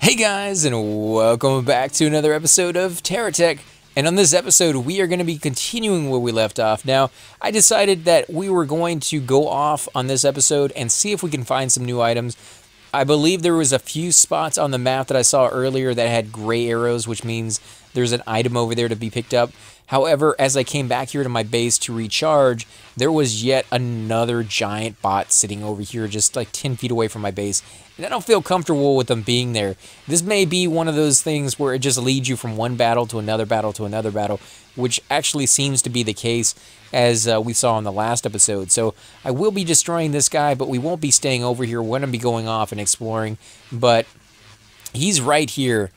Hey guys, and welcome back to another episode of Terra Tech. And on this episode, we are going to be continuing where we left off. Now, I decided that we were going to go off on this episode and see if we can find some new items. I believe there was a few spots on the map that I saw earlier that had gray arrows, which means there's an item over there to be picked up. However, as I came back here to my base to recharge, there was yet another giant bot sitting over here just like 10 feet away from my base. And I don't feel comfortable with them being there. This may be one of those things where it just leads you from one battle to another battle to another battle, which actually seems to be the case as we saw in the last episode. So I will be destroying this guy, but we won't be staying over here. We're going to be going off and exploring, but he's right here,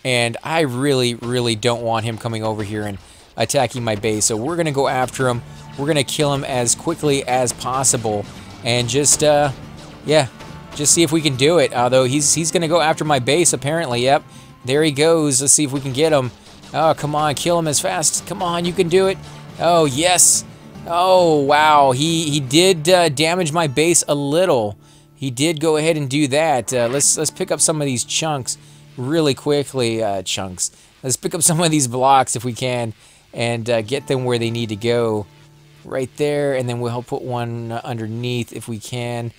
and I really don't want him coming over here and attacking my base. So we're going to go after him. We're going to kill him as quickly as possible and just, yeah, just see if we can do it. Although he's going to go after my base, apparently. Yep, there he goes. Let's see if we can get him. Oh, come on, kill him as fast. Come on, you can do it. Oh, yes. Oh, wow. He did damage my base a little. He did go ahead and do that. Let's pick up some of these chunks really quickly. Let's pick up some of these blocks if we can and get them where they need to go. Right there, and then we'll put one underneath if we can.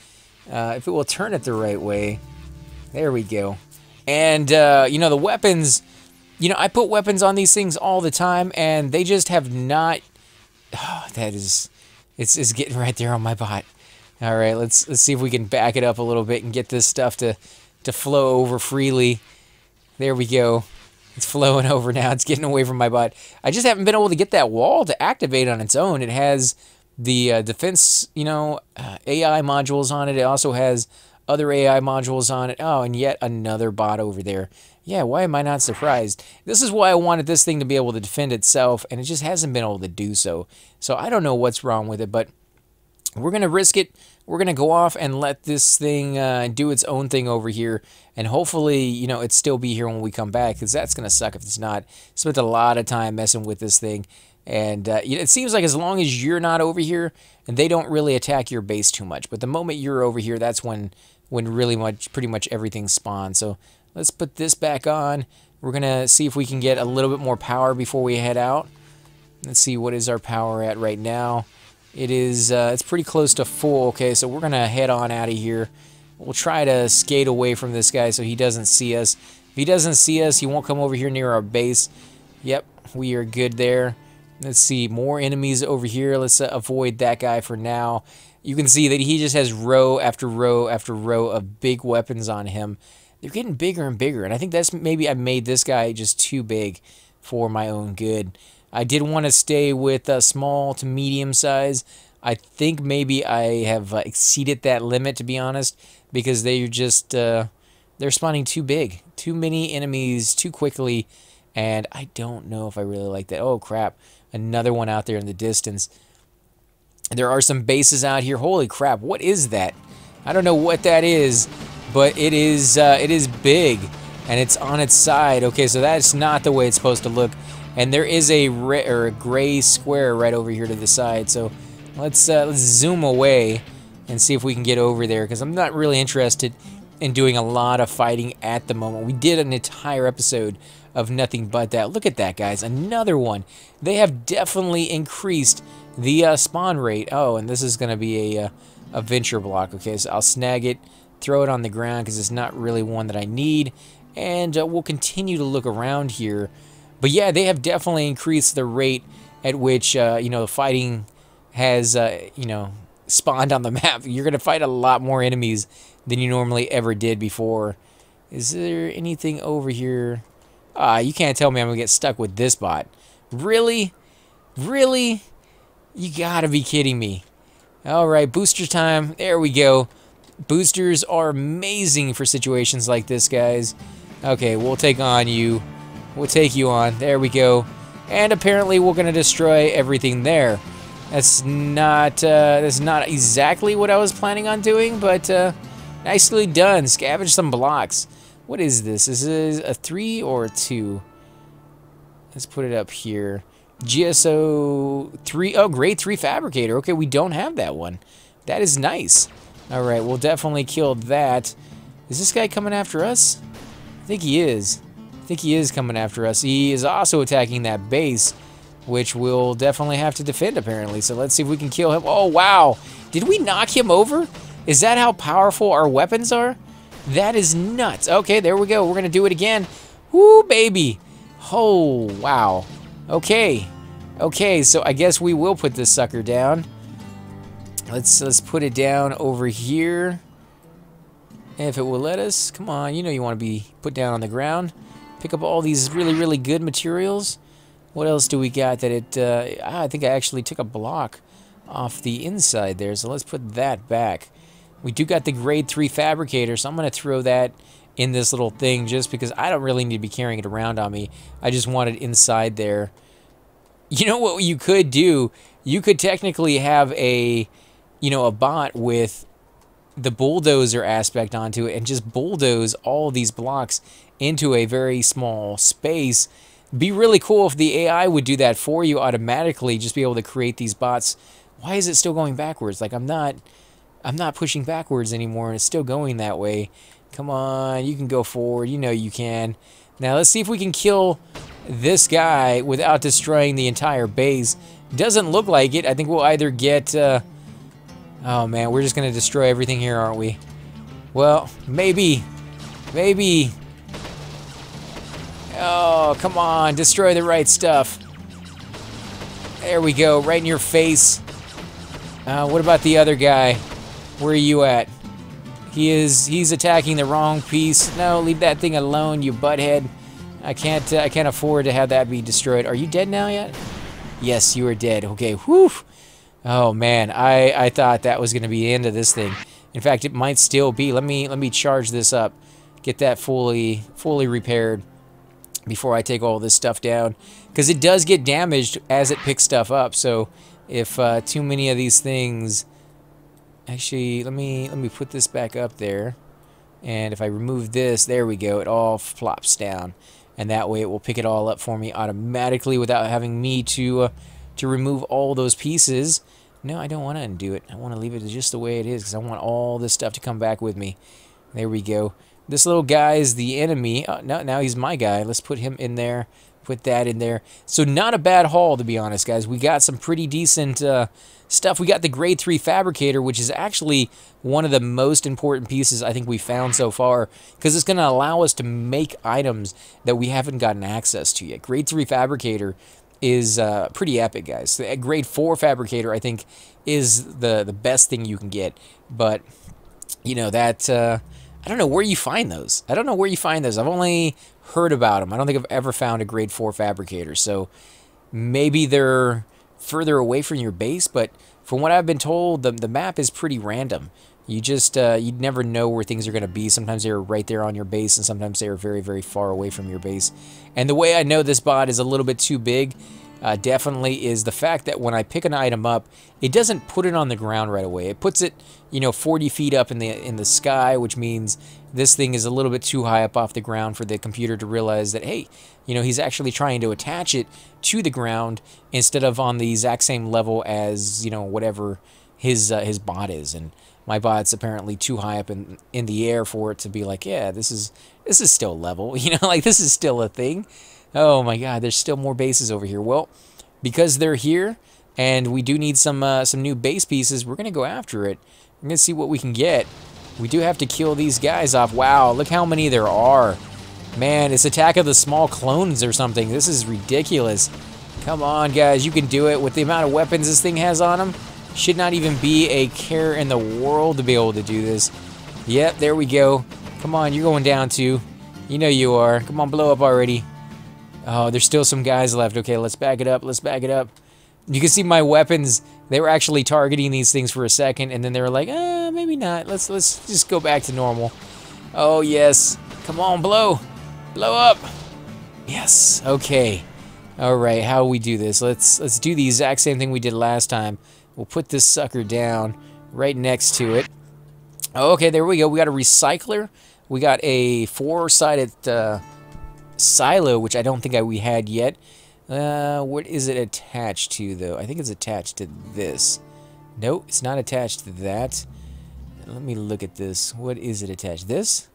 If it will turn it the right way. There we go. And, you know, the weapons, you know, I put weapons on these things all the time, and they just have not... Oh, that is... It's getting right there on my bot. All right, let's see if we can back it up a little bit and get this stuff to flow over freely. There we go. It's flowing over now. It's getting away from my bot. I just haven't been able to get that wall to activate on its own. It has the defense, you know, AI modules on it. It also has other AI modules on it. Oh, and yet another bot over there. Yeah, why am I not surprised? This is why I wanted this thing to be able to defend itself, and it just hasn't been able to do so. So I don't know what's wrong with it, but we're going to risk it. We're going to go off and let this thing do its own thing over here. And hopefully, you know, it still be here when we come back, because that's going to suck if it's not. Spent a lot of time messing with this thing. And it seems like as long as you're not over here, and they don't really attack your base too much. But the moment you're over here, that's when pretty much everything spawns. So let's put this back on. We're going to see if we can get a little bit more power before we head out. Let's see, what is our power at right now? It is, it's pretty close to full. Okay, so we're going to head on out of here. We'll try to skate away from this guy so he doesn't see us. If he doesn't see us, he won't come over here near our base. Yep, we are good there. Let's see, more enemies over here. Let's avoid that guy for now. You can see that he just has row after row after row of big weapons on him. They're getting bigger and bigger, and I think that's maybe I made this guy just too big for my own good. I did want to stay with small to medium size. I think maybe I have exceeded that limit, to be honest, because they're just they're spawning too big, too many enemies too quickly, and I don't know if I really like that. Oh crap, another one out there in the distance. There are some bases out here. Holy crap, what is that? I don't know what that is, but it is big, and it's on its side. Okay, so that's not the way it's supposed to look. And there is a gray square right over here to the side. So let's zoom away and see if we can get over there, because I'm not really interested in doing a lot of fighting at the moment. We did an entire episode of nothing but that. Look at that, guys. Another one. They have definitely increased the spawn rate. Oh, and this is going to be a venture block. Okay, so I'll snag it, throw it on the ground because it's not really one that I need. And we'll continue to look around here. But yeah, they have definitely increased the rate at which, you know, the fighting has, you know, spawned on the map. You're going to fight a lot more enemies than you normally ever did before. Is there anything over here? You can't tell me I'm going to get stuck with this bot. Really? Really? You got to be kidding me. All right, booster time. There we go. Boosters are amazing for situations like this, guys. Okay, we'll take on you. We'll take you on. There we go. And apparently we're going to destroy everything there. That's not exactly what I was planning on doing, but nicely done. Scavenge some blocks. What is this? Is this a 3 or a 2? Let's put it up here. GSO 3. Oh, grade 3 fabricator. Okay, we don't have that one. That is nice. All right, we'll definitely kill that. Is this guy coming after us? think he is. I think he is coming after us. He is also attacking that base, which we'll definitely have to defend, apparently. So let's see if we can kill him. Oh, wow. Did we knock him over? Is that how powerful our weapons are? That is nuts. Okay, there we go. We're going to do it again. Woo, baby. Oh, wow. Okay. Okay, so I guess we will put this sucker down. Let's put it down over here. If it will let us. Come on, you know you want to be put down on the ground. Pick up all these really, really good materials. What else do we got that it... I think I actually took a block off the inside there, so let's put that back. We do got the grade 3 fabricator, so I'm going to throw that in this little thing just because I don't really need to be carrying it around on me. I just want it inside there. You know what you could do? You could technically have a, you know, a bot with the bulldozer aspect onto it and just bulldoze all these blocks into a very small space. Be really cool if the AI would do that for you automatically, just be able to create these bots. Why is it still going backwards? Like I'm not pushing backwards anymore and it's still going that way. Come on, you can go forward. You know you can. Now let's see if we can kill this guy without destroying the entire base. Doesn't look like it. I think we'll either get... oh man, we're just going to destroy everything here, aren't we? Well, maybe. Maybe. Oh, come on. Destroy the right stuff. There we go. Right in your face. What about the other guy? Where are you at? He's attacking the wrong piece. No, leave that thing alone, you butthead. I can't afford to have that be destroyed. Are you dead now yet? Yes, you are dead. Okay, whew. Oh man, I thought that was gonna be the end of this thing. In fact, it might still be. Let me charge this up. Get that fully repaired before I take all this stuff down. Because it does get damaged as it picks stuff up. So if too many of these things... Actually, let me put this back up there. And if I remove this, there we go. It all flops down. And that way it will pick it all up for me automatically without having me to remove all those pieces. No, I don't want to undo it. I want to leave it just the way it is because I want all this stuff to come back with me. There we go. This little guy is the enemy. Oh, no, now he's my guy. Let's put him in there. Put that in there. So not a bad haul, to be honest, guys. We got some pretty decent stuff. We got the grade 3 fabricator, which is actually one of the most important pieces I think we found so far, because it's going to allow us to make items that we haven't gotten access to yet. Grade 3 fabricator is pretty epic, guys. The grade 4 fabricator, I think, is the best thing you can get. But, you know, that... I don't know where you find those. I don't know where you find those. I've only heard about them. I don't think I've ever found a grade 4 fabricator. So maybe they're further away from your base, but from what I've been told, the map is pretty random. You just, you'd never know where things are going to be. Sometimes they're right there on your base, and sometimes they're very, very far away from your base. And the way I know this bot is a little bit too big, definitely, is the fact that when I pick an item up, it doesn't put it on the ground right away. It puts it, you know, 40 feet up in the sky, which means this thing is a little bit too high up off the ground for the computer to realize that, hey, you know, he's actually trying to attach it to the ground instead of on the exact same level as, you know, whatever his bot is. And my bot's apparently too high up in the air for it to be like, yeah, this is still level, you know, like this is still a thing. Oh my God, there's still more bases over here. Well, because they're here and we do need some new base pieces, we're gonna go after it. We're gonna see what we can get. We do have to kill these guys off. Wow, look how many there are. Man, it's Attack of the Small Clones or something. This is ridiculous. Come on, guys, you can do it with the amount of weapons this thing has on them. Should not even be a care in the world to be able to do this. Yep, there we go. Come on, you're going down too. You know you are. Come on, blow up already. Oh, there's still some guys left. Okay, let's back it up. Let's back it up. You can see my weapons. They were actually targeting these things for a second, and then they were like, maybe not. Let's just go back to normal. Oh, yes. Come on, blow. Blow up. Yes. Okay. All right, how we do this? Let's do the exact same thing we did last time. We'll put this sucker down right next to it. Okay, there we go. We got a recycler. We got a 4-sided... silo, which I don't think we had yet. What is it attached to, though? I think it's attached to this. Nope, it's not attached to that. Let me look at this. What is it attached? This?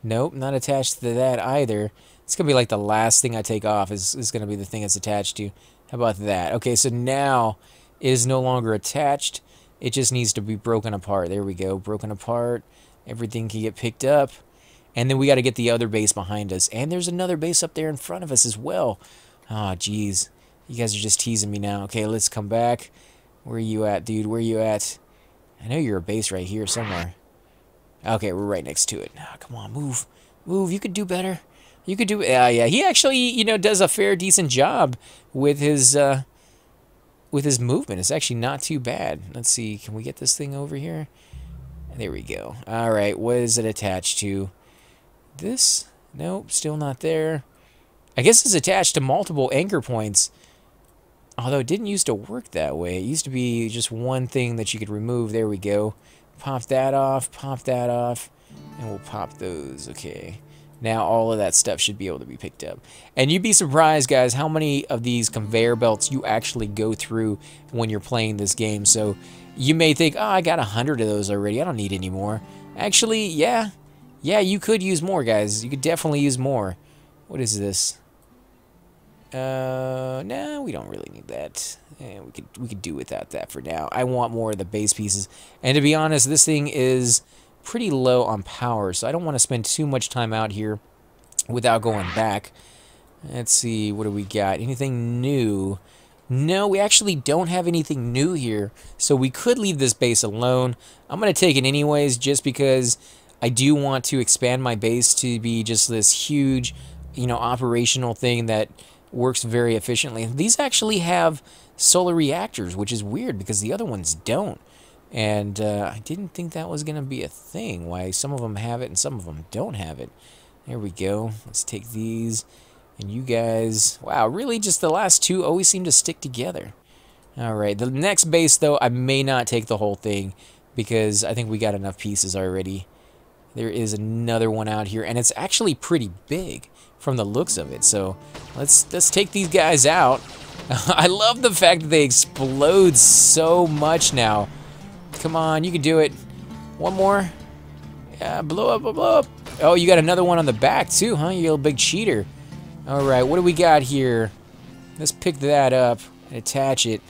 Nope, not attached to that either. It's going to be like the last thing I take off is going to be the thing it's attached to. How about that? Okay, so now it is no longer attached. It just needs to be broken apart. There we go, broken apart. Everything can get picked up. And then we got to get the other base behind us. And there's another base up there in front of us as well. Oh, jeez. You guys are just teasing me now. Okay, let's come back. Where are you at, dude? Where are you at? I know you're a base right here somewhere. Okay, we're right next to it. Oh, come on, move. Move, you could do better. You could do... yeah, he actually, you know, does a fair, decent job with his movement. It's actually not too bad. Let's see, can we get this thing over here? There we go. All right, what is it attached to? This? Nope, still not there. I guess it's attached to multiple anchor points. Although it didn't used to work that way. It used to be just one thing that you could remove. There we go. Pop that off, and we'll pop those. Okay. Now all of that stuff should be able to be picked up. And you'd be surprised, guys, how many of these conveyor belts you actually go through when you're playing this game. So you may think, oh, I got 100 of those already. I don't need any more. Actually, yeah. Yeah, you could use more, guys. You could definitely use more. What is this? No, we don't really need that. Yeah, we could do without that for now. I want more of the base pieces. And to be honest, this thing is pretty low on power, so I don't want to spend too much time out here without going back. Let's see, what do we got? Anything new? No, we actually don't have anything new here, so we could leave this base alone. I'm going to take it anyways, just because I do want to expand my base to be just this huge, you know, operational thing that works very efficiently. These actually have solar reactors, which is weird because the other ones don't. And I didn't think that was going to be a thing, why some of them have it and some of them don't have it. There we go. Let's take these. And you guys, wow, really just the last two always seem to stick together. All right, the next base, though, I may not take the whole thing because I think we got enough pieces already. There is another one out here, and it's actually pretty big from the looks of it. So let's take these guys out. I love the fact that they explode so much now. Come on, you can do it. One more. Yeah, blow up, blow up. Oh, you got another one on the back too, huh? You little big cheater. All right, what do we got here? Let's pick that up and attach it.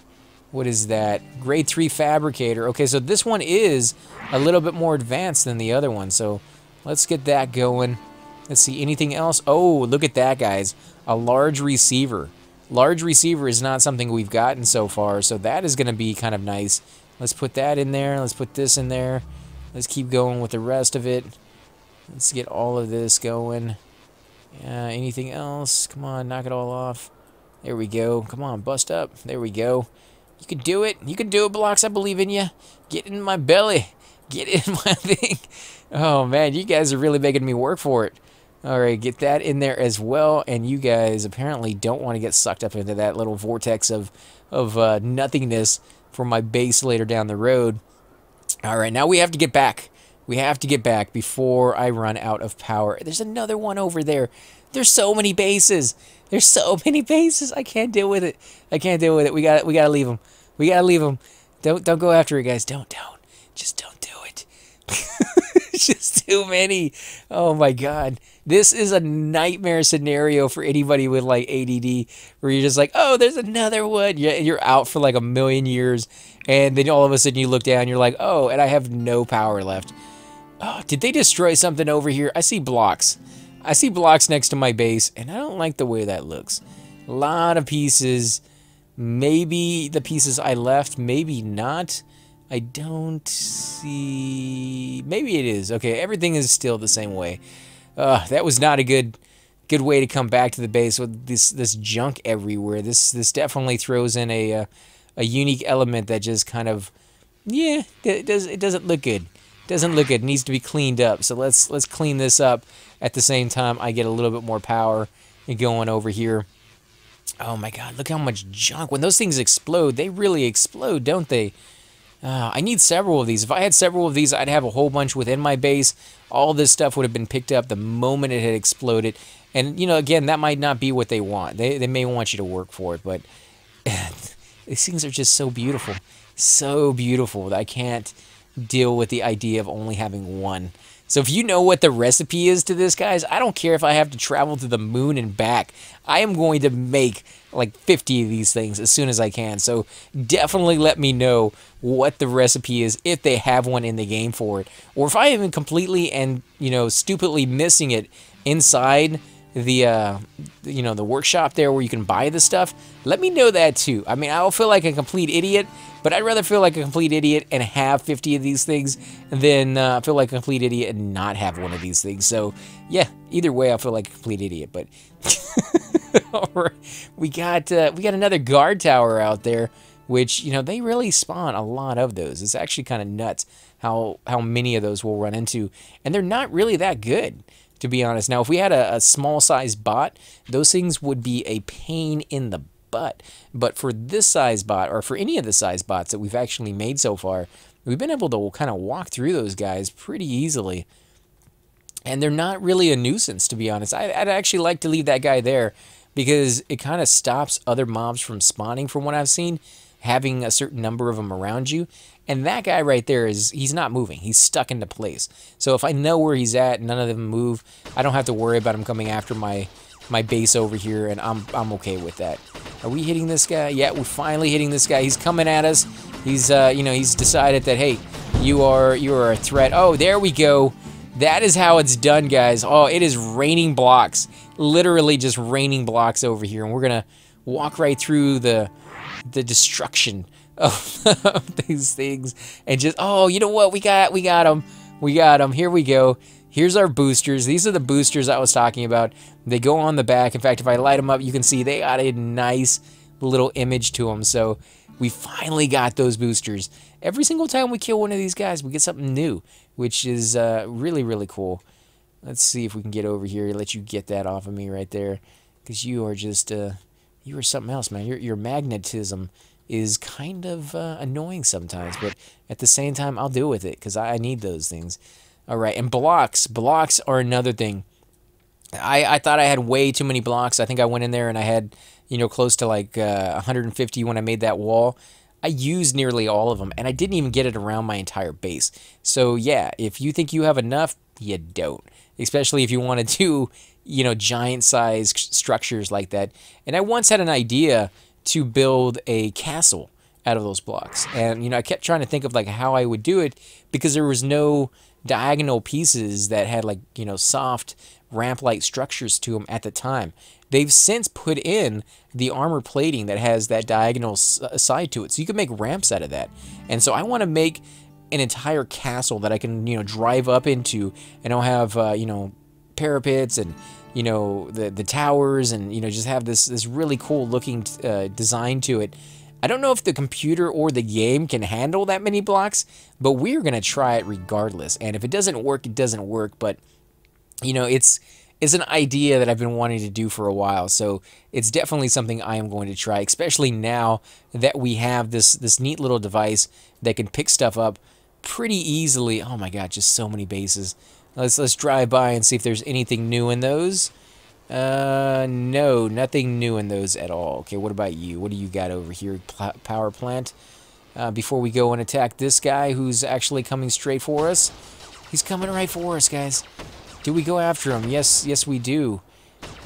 What is that? Grade 3 fabricator. Okay, so this one is a little bit more advanced than the other one. So let's get that going. Let's see, anything else? Oh, look at that, guys. A large receiver. Large receiver is not something we've gotten so far, so that is going to be kind of nice. Let's put that in there. Let's put this in there. Let's keep going with the rest of it. Let's get all of this going. Anything else? Come on, knock it all off. There we go. Come on, bust up. There we go. You can do it. You can do it, Blocks. I believe in you. Get in my belly. Get in my thing. Oh, man, you guys are really making me work for it. All right, get that in there as well. And you guys apparently don't want to get sucked up into that little vortex of nothingness for my base later down the road. All right, now we have to get back. We have to get back before I run out of power. There's another one over there. There's so many bases. There's so many bases. I can't deal with it. I can't deal with it. We gotta leave them. We gotta leave them. Don't go after it, guys. Don't. Just don't do it. It's just too many. Oh my God. This is a nightmare scenario for anybody with like ADD, where you're just like, oh, there's another one. You're out for like a million years, and then all of a sudden you look down, you're like, oh, and I have no power left. Oh, did they destroy something over here? I see blocks. I see blocks next to my base, and I don't like the way that looks. A lot of pieces. Maybe the pieces I left, maybe not. I don't see... Maybe it is. Okay, everything is still the same way. That was not a good way to come back to the base with this junk everywhere. This definitely throws in a unique element that just kind of... Yeah, it doesn't look good. It doesn't look good. It needs to be cleaned up. So let's clean this up. At the same time, I get a little bit more power going over here. Oh my God, look how much junk. When those things explode, they really explode, don't they? I need several of these. If I had several of these, I'd have a whole bunch within my base. All this stuff would have been picked up the moment it had exploded. And, you know, again, that might not be what they want. They may want you to work for it, but these things are just so beautiful. So beautiful that I can't deal with the idea of only having one. So if you know what the recipe is to this, guys, I don't care if I have to travel to the moon and back. I am going to make like 50 of these things as soon as I can. So definitely let me know what the recipe is if they have one in the game for it. Or if I am completely and, stupidly missing it inside the the workshop there where you can buy the stuff, let me know that too. I mean, I'll feel like a complete idiot, but I'd rather feel like a complete idiot and have 50 of these things than feel like a complete idiot and not have one of these things. So yeah, either way, I'll feel like a complete idiot. But we got another guard tower out there, which they really spawn a lot of those. It's actually kind of nuts how many of those we'll run into, and they're not really that good, to be honest. Now, if we had a small size bot, those things would be a pain in the butt. But for this size bot, or for any of the size bots that we've actually made so far, we've been able to kind of walk through those guys pretty easily. And they're not really a nuisance, to be honest. I'd actually like to leave that guy there because it kind of stops other mobs from spawning, from what I've seen, having a certain number of them around you. And that guy right there, he's not moving. He's stuck into place. So if I know where he's at and none of them move, I don't have to worry about him coming after my base over here, and I'm okay with that. Are we hitting this guy? Yeah, we're finally hitting this guy. He's coming at us. He's he's decided that, hey, you are a threat. Oh, there we go. That is how it's done, guys. Oh, it is raining blocks. Literally just raining blocks over here, and we're gonna walk right through the destruction of these things, and just, oh, you know what, we got them. Here we go. Here's our boosters. These are the boosters I was talking about. They go on the back. In fact, if I light them up, you can see they got a nice little image to them. So we finally got those boosters. Every single time we kill one of these guys, we get something new, which is really, really cool. Let's see if we can get over here, let you get that off of me right there, because you are just you are something else, man. Your magnetism is kind of annoying sometimes, but at the same time, I'll deal with it because I need those things. All right, and blocks. Blocks are another thing. I thought I had way too many blocks. I think I went in there and I had, close to like 150 when I made that wall. I used nearly all of them, and I didn't even get it around my entire base. So yeah, if you think you have enough, you don't. Especially if you want to do, giant-sized structures like that. And I once had an idea to build a castle out of those blocks. And, I kept trying to think of, like, how I would do it because there was no diagonal pieces that had, like, soft ramp-like structures to them at the time. They've since put in the armor plating that has that diagonal side to it, so you can make ramps out of that. And so I want to make an entire castle that I can, drive up into, and I'll have, parapets and, the towers, and, just have this really cool looking design to it. I don't know if the computer or the game can handle that many blocks, but we're going to try it regardless. And if it doesn't work, it doesn't work. But, it's an idea that I've been wanting to do for a while. So it's definitely something I am going to try, especially now that we have this neat little device that can pick stuff up pretty easily. Oh my God, just so many bases. Let's drive by and see if there's anything new in those. No, nothing new in those at all. Okay, what about you? What do you got over here? Power plant. Before we go and attack this guy who's actually coming straight for us. He's coming right for us, guys. Do we go after him? Yes, we do.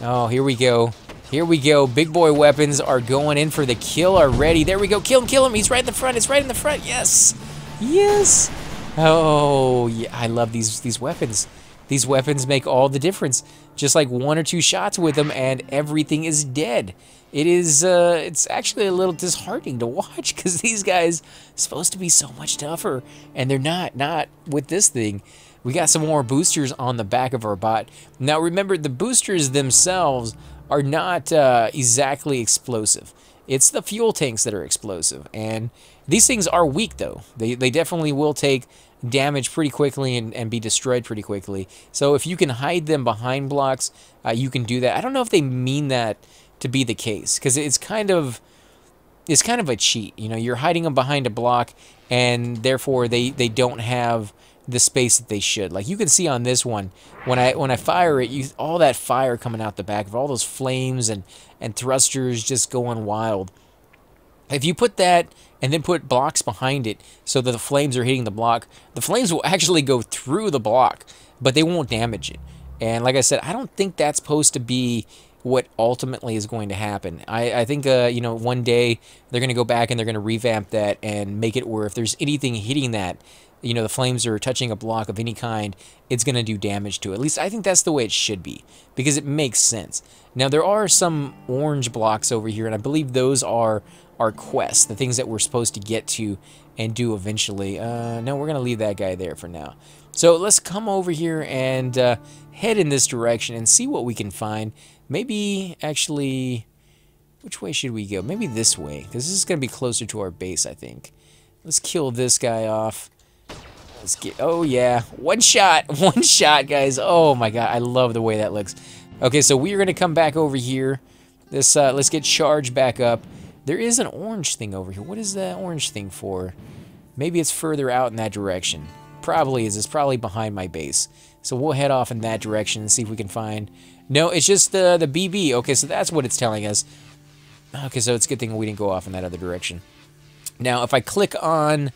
Oh, here we go. Here we go. Big boy weapons are going in for the kill already. There we go. Kill him. He's right in the front. It's right in the front. Yes. Yes. Oh, yeah. I love these weapons. These weapons make all the difference. Just like one or two shots with them and everything is dead. It is, it's actually a little disheartening to watch because these guys are supposed to be so much tougher and they're not with this thing. We got some more boosters on the back of our bot. Now remember, the boosters themselves are not exactly explosive. It's the fuel tanks that are explosive. And these things are weak though. They definitely will take damage pretty quickly and be destroyed pretty quickly. So if you can hide them behind blocks, you can do that. I don't know if they mean that to be the case, because it's kind of a cheat. You're hiding them behind a block, and therefore they don't have the space that they should. Like you can see on this one, when I fire it, all that fire coming out the back of all those flames and thrusters just going wild. If you put that and then put blocks behind it so that the flames are hitting the block, the flames will actually go through the block, but they won't damage it. And like I said, I don't think that's supposed to be what ultimately is going to happen. I think, you know, one day they're going to go back and they're going to revamp that and make it where if there's anything hitting that, you know, the flames are touching a block of any kind, it's going to do damage to it. At least I think that's the way it should be, because it makes sense. Now, there are some orange blocks over here, and I believe those are our quests, the things that we're supposed to get to and do eventually. No, we're going to leave that guy there for now. So let's come over here and head in this direction and see what we can find. Maybe, actually, which way should we go? Maybe this way, because this is going to be closer to our base, I think. Let's kill this guy off. Let's get, oh yeah, one shot, guys. Oh my god, I love the way that looks. Okay, so we are going to come back over here. This, let's get charged back up. There is an orange thing over here. What is that orange thing for? Maybe it's further out in that direction. Probably is. It's probably behind my base. So we'll head off in that direction and see if we can find... No, it's just the BB. Okay, so that's what it's telling us. Okay, so it's a good thing we didn't go off in that other direction. Now, if I click on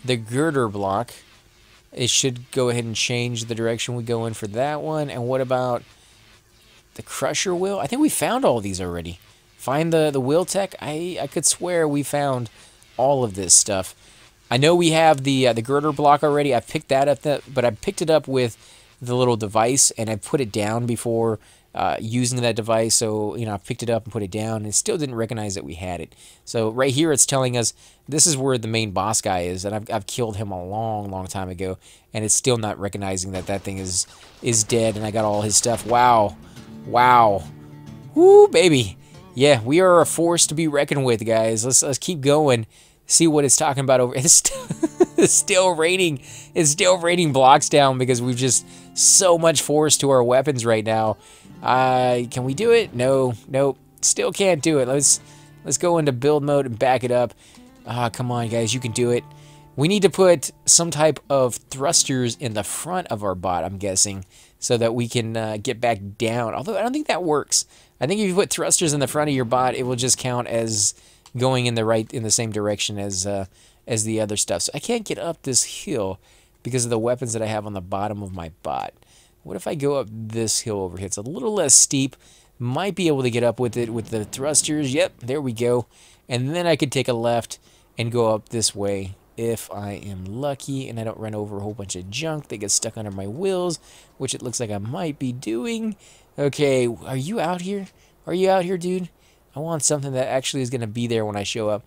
the girder block, it should go ahead and change the direction we go in for that one. And what about the crusher wheel? I think we found all these already. Find the wheel tech? I could swear we found all of this stuff. I know we have the girder block already. I picked that up, but I picked it up with the little device, and I put it down before using that device. So, you know, I picked it up and put it down, and it still didn't recognize that we had it. So right here it's telling us this is where the main boss guy is, and I've killed him a long time ago, and it's still not recognizing that that thing is dead, and I got all his stuff. Wow. Woo, baby. Yeah, we are a force to be reckoned with, guys. Let's keep going. See what it's talking about over. It's still raining. It's still raining blocks down because we've just so much force to our weapons right now. Can we do it? No, nope. Still can't do it. Let's go into build mode and back it up. Come on, guys, you can do it. We need to put some type of thrusters in the front of our bot, I'm guessing, so that we can get back down. Although I don't think that works. I think if you put thrusters in the front of your bot, it will just count as going in the same direction as the other stuff. So I can't get up this hill because of the weapons that I have on the bottom of my bot. What if I go up this hill over here? It's a little less steep. Might be able to get up with it with the thrusters. Yep, there we go. And then I could take a left and go up this way if I am lucky and I don't run over a whole bunch of junk that gets stuck under my wheels, which it looks like I might be doing. Okay, are you out here? Are you out here, dude? I want something that actually is going to be there when I show up.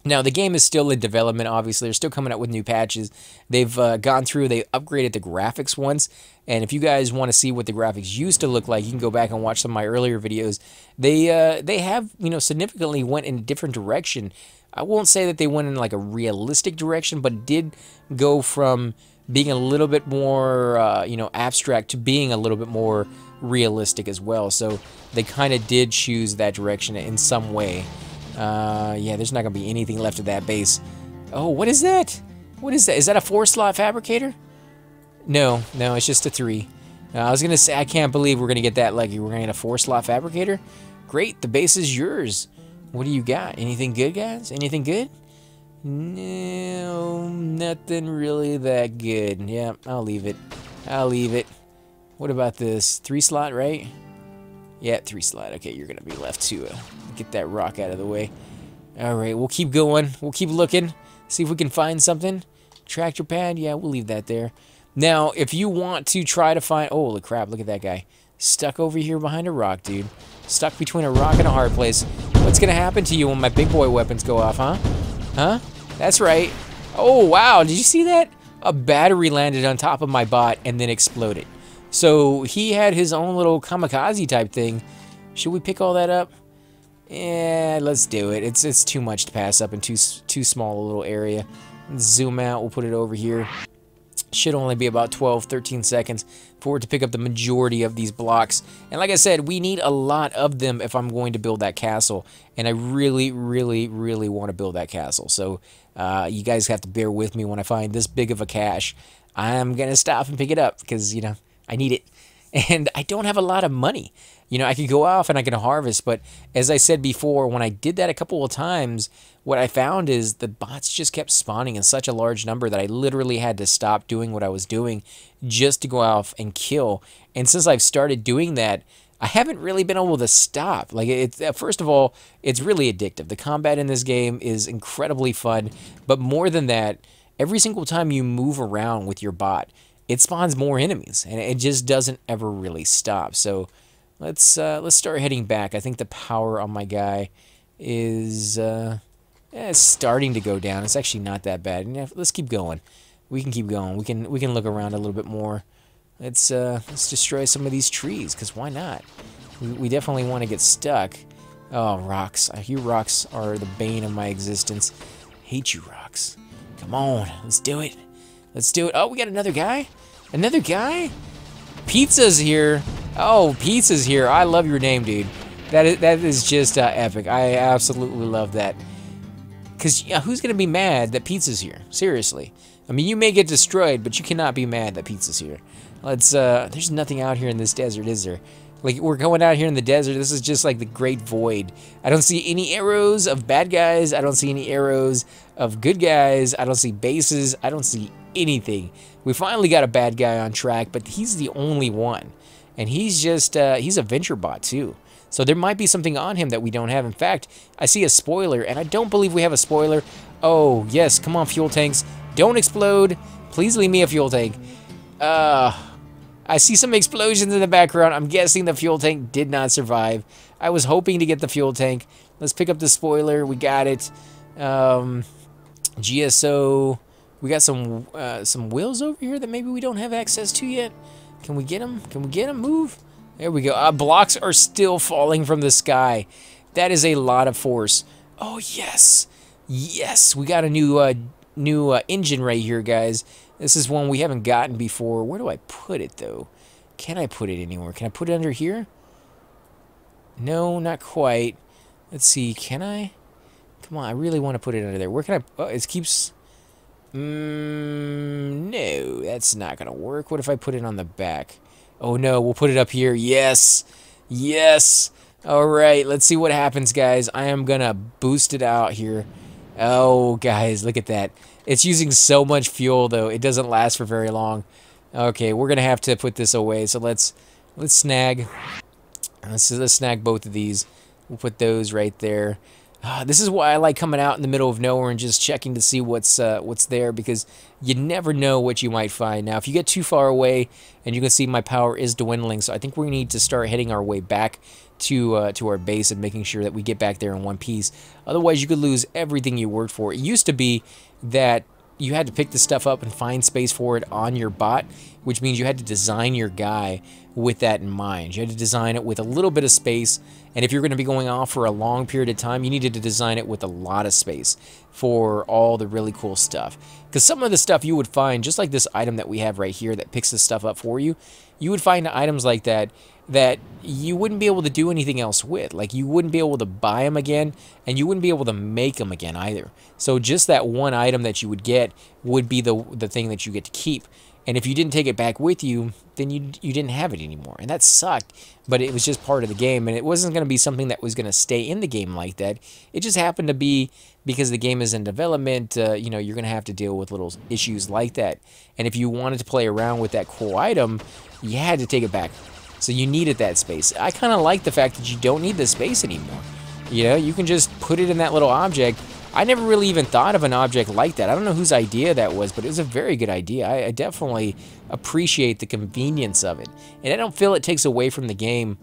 Now, the game is still in development, obviously. They're still coming out with new patches. They've gone through, they upgraded the graphics once. And if you guys want to see what the graphics used to look like, you can go back and watch some of my earlier videos. They have, you know, significantly went in a different direction. I won't say that they went in like a realistic direction, but it did go from being a little bit more, you know, abstract to being a little bit more realistic as well. So they kind of did choose that direction in some way. Yeah, there's not going to be anything left of that base. Oh, what is that? What is that? Is that a 4-slot fabricator? No, it's just a 3. I was going to say, I can't believe we're going to get that lucky. We're going to get a 4-slot fabricator? Great, the base is yours. What do you got? Anything good, guys? Anything good? No, nothing really that good. Yeah, I'll leave it. What about this? 3-slot, right? Yeah, 3-slot. Okay, you're going to be left to get that rock out of the way. Alright, we'll keep going. We'll keep looking. See if we can find something. Tractor pad. Yeah, we'll leave that there. Now, if you want to try to find... Oh, holy crap, look at that guy. Stuck over here behind a rock, dude. Stuck between a rock and a hard place. What's going to happen to you when my big boy weapons go off, huh? Huh? That's right. Oh, wow. Did you see that? A battery landed on top of my bot and then exploded. So he had his own little kamikaze type thing. Should we pick all that up? Yeah, let's do it. It's too much to pass up in too small a little area. Let's zoom out. We'll put it over here. Should only be about 12-13 seconds for it to pick up the majority of these blocks. And like I said, we need a lot of them if I'm going to build that castle. And I really want to build that castle. So you guys have to bear with me when I find this big of a cache. I'm going to stop and pick it up because, you know, I need it. and I don't have a lot of money. You know, I could go off and I can harvest, but as I said before, when I did that a couple of times, what I found is the bots just kept spawning in such a large number that I literally had to stop doing what I was doing just to go off and kill. And since I've started doing that, I haven't really been able to stop. Like, first of all, it's really addictive. The combat in this game is incredibly fun, but more than that, every single time you move around with your bot, it spawns more enemies, and it just doesn't ever really stop. So let's start heading back. I think the power on my guy is it's starting to go down. It's actually not that bad. Let's keep going. We can keep going. We can look around a little bit more. Let's destroy some of these trees, because why not? We definitely want to get stuck. Oh, rocks. You rocks are the bane of my existence. Hate you, rocks. Come on, let's do it. Let's do it. Oh, we got another guy? Another guy? Pizza's here. Oh, Pizza's here. I love your name, dude. That is just epic. I absolutely love that. Because who's going to be mad that Pizza's here? Seriously. I mean, you may get destroyed, but you cannot be mad that Pizza's here. Let's, there's nothing out here in this desert, is there? Like, we're going out here in the desert. This is just like the great void. I don't see any arrows of bad guys. I don't see any arrows of good guys. I don't see bases. I don't see anything. We finally got a bad guy on track, but he's the only one. And he's just, he's a venture bot, too. So there might be something on him that we don't have. In fact, I see a spoiler, and I don't believe we have a spoiler. Oh, yes. Come on, fuel tanks. Don't explode. Please leave me a fuel tank. I see some explosions in the background. I'm guessing the fuel tank did not survive. I was hoping to get the fuel tank. Let's pick up the spoiler. We got it. GSO. We got some wheels over here that maybe we don't have access to yet. Can we get them? Can we get them? Move. There we go. Blocks are still falling from the sky. That is a lot of force. Oh, yes. Yes. We got a new engine right here, guys. This is one we haven't gotten before. Where do I put it, though? Can I put it anywhere? Can I put it under here? No, not quite. Let's see. Can I? Come on, I really want to put it under there. Where can I? Oh, it keeps... no, that's not going to work. What if I put it on the back? Oh, no, we'll put it up here. Yes. Yes. All right, let's see what happens, guys. I am going to boost it out here. Oh, guys, look at that. It's using so much fuel, though. It doesn't last for very long. Okay, we're going to have to put this away. So let's snag. Let's snag both of these. We'll put those right there. This is why I like coming out in the middle of nowhere and just checking to see what's there, because you never know what you might find. Now, if you get too far away, and you can see my power is dwindling, so I think we need to start heading our way back to our base and making sure that we get back there in one piece. Otherwise, you could lose everything you worked for. It used to be that you had to pick the stuff up and find space for it on your bot, which means you had to design your guy with that in mind. You had to design it with a little bit of space, and if you're going to be going off for a long period of time, you needed to design it with a lot of space for all the really cool stuff. Because some of the stuff you would find, just like this item that we have right here that picks this stuff up for you, you would find items like that that you wouldn't be able to do anything else with. Like, you wouldn't be able to buy them again, and you wouldn't be able to make them again either. So just that one item that you would get would be the thing that you get to keep. And if you didn't take it back with you, then you didn't have it anymore. And that sucked, but it was just part of the game, and it wasn't going to be something that was going to stay in the game like that. It just happened to be because the game is in development, you know, you're going to have to deal with little issues like that. And if you wanted to play around with that cool item, you had to take it back. So you needed that space. I kind of like the fact that you don't need the space anymore. You know, you can just put it in that little object. I never really even thought of an object like that. I don't know whose idea that was, but it was a very good idea. I definitely appreciate the convenience of it. And I don't feel it takes away from the game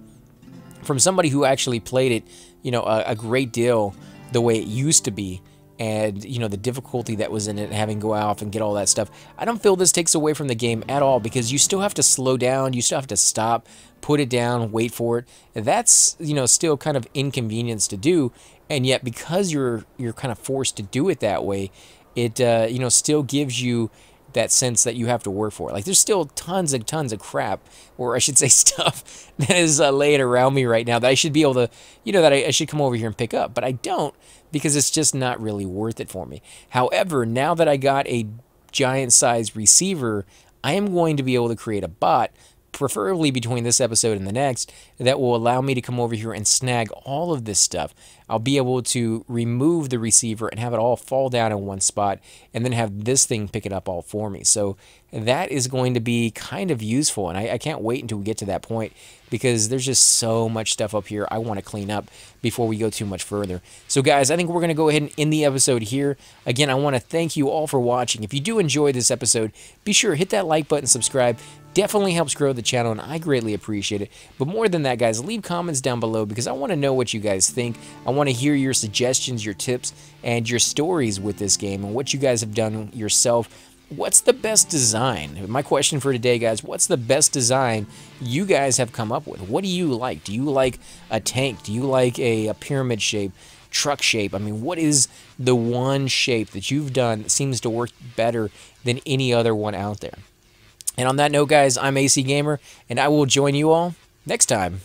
from somebody who actually played it, you know, a great deal the way it used to be. And, you know, the difficulty that was in it, having to go off and get all that stuff. I don't feel this takes away from the game at all, because you still have to slow down, you still have to stop, put it down, wait for it. That's, you know, still kind of inconvenience to do, and yet because you're kind of forced to do it that way, it, you know, still gives you that sense that you have to work for it. Like, there's still tons of crap, or I should say stuff, that is laying around me right now that I should be able to, you know, that I should come over here and pick up, but I don't, because it's just not really worth it for me. However, now that I got a giant size receiver, I am going to be able to create a bot preferably between this episode and the next, that will allow me to come over here and snag all of this stuff. I'll be able to remove the receiver and have it all fall down in one spot, and then have this thing pick it up all for me. So that is going to be kind of useful, and I can't wait until we get to that point, because there's just so much stuff up here I want to clean up before we go too much further. So guys, I think we're going to go ahead and end the episode here. Again, I want to thank you all for watching. If you do enjoy this episode, be sure to hit that like button, subscribe. Definitely helps grow the channel, and I greatly appreciate it. But more than that, guys, leave comments down below, because I want to know what you guys think. I want to hear your suggestions, your tips, and your stories with this game, and what you guys have done yourself. What's the best design? My question for today, guys, what's the best design you guys have come up with? What do you like? Do you like a tank? Do you like a pyramid shape, truck shape? I mean, what is the one shape that you've done that seems to work better than any other one out there? And on that note, guys, I'm AC Gamer, and I will join you all next time.